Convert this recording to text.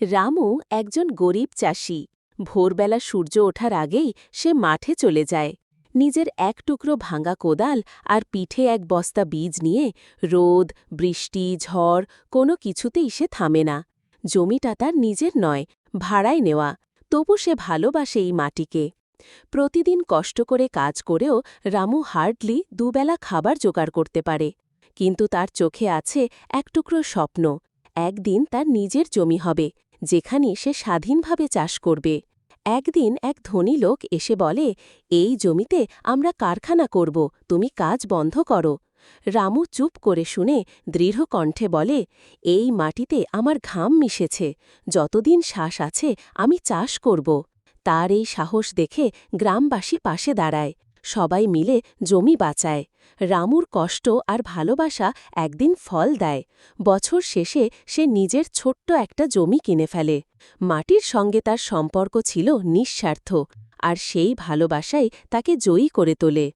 রামু একজন গরিব চাষি। ভোরবেলা সূর্য ওঠার আগেই সে মাঠে চলে যায়। নিজের এক টুকরো ভাঙা কোদাল আর পিঠে এক বস্তা বীজ নিয়ে রোদ, বৃষ্টি, ঝড় কোনো কিছুতেই সে থামে না। জমিটা তার নিজের নয়, ভাড়ায় নেওয়া। তবু সে ভালোবাসে এই মাটিকে। প্রতিদিন কষ্ট করে কাজ করেও রামু হার্ডলি দুবেলা খাবার জোগাড় করতে পারে। কিন্তু তার চোখে আছে এক টুকরো স্বপ্ন। একদিন তার নিজের জমি হবে, যেখানে সে স্বাধীনভাবে চাষ করবে। একদিন এক ধনী লোক এসে বলে, এই জমিতে আমরা কারখানা করব, তুমি কাজ বন্ধ করো। রামু চুপ করে শুনে দৃঢ় কণ্ঠে বলে, এই মাটিতে আমার ঘাম মিশেছে, যতদিন শ্বাস আছে আমি চাষ করব। তার এই সাহস দেখে গ্রামবাসী পাশে দাঁড়ায়। সবাই মিলে জমি বাঁচায়। রামুর কষ্ট আর ভালোবাসা একদিন ফল দেয়। বছর শেষে সে নিজের ছোট্ট একটা জমি কিনে ফেলে। মাটির সঙ্গে তার সম্পর্ক ছিল নিঃস্বার্থ, আর সেই ভালোবাসাই তাকে জয়ী করে তোলে।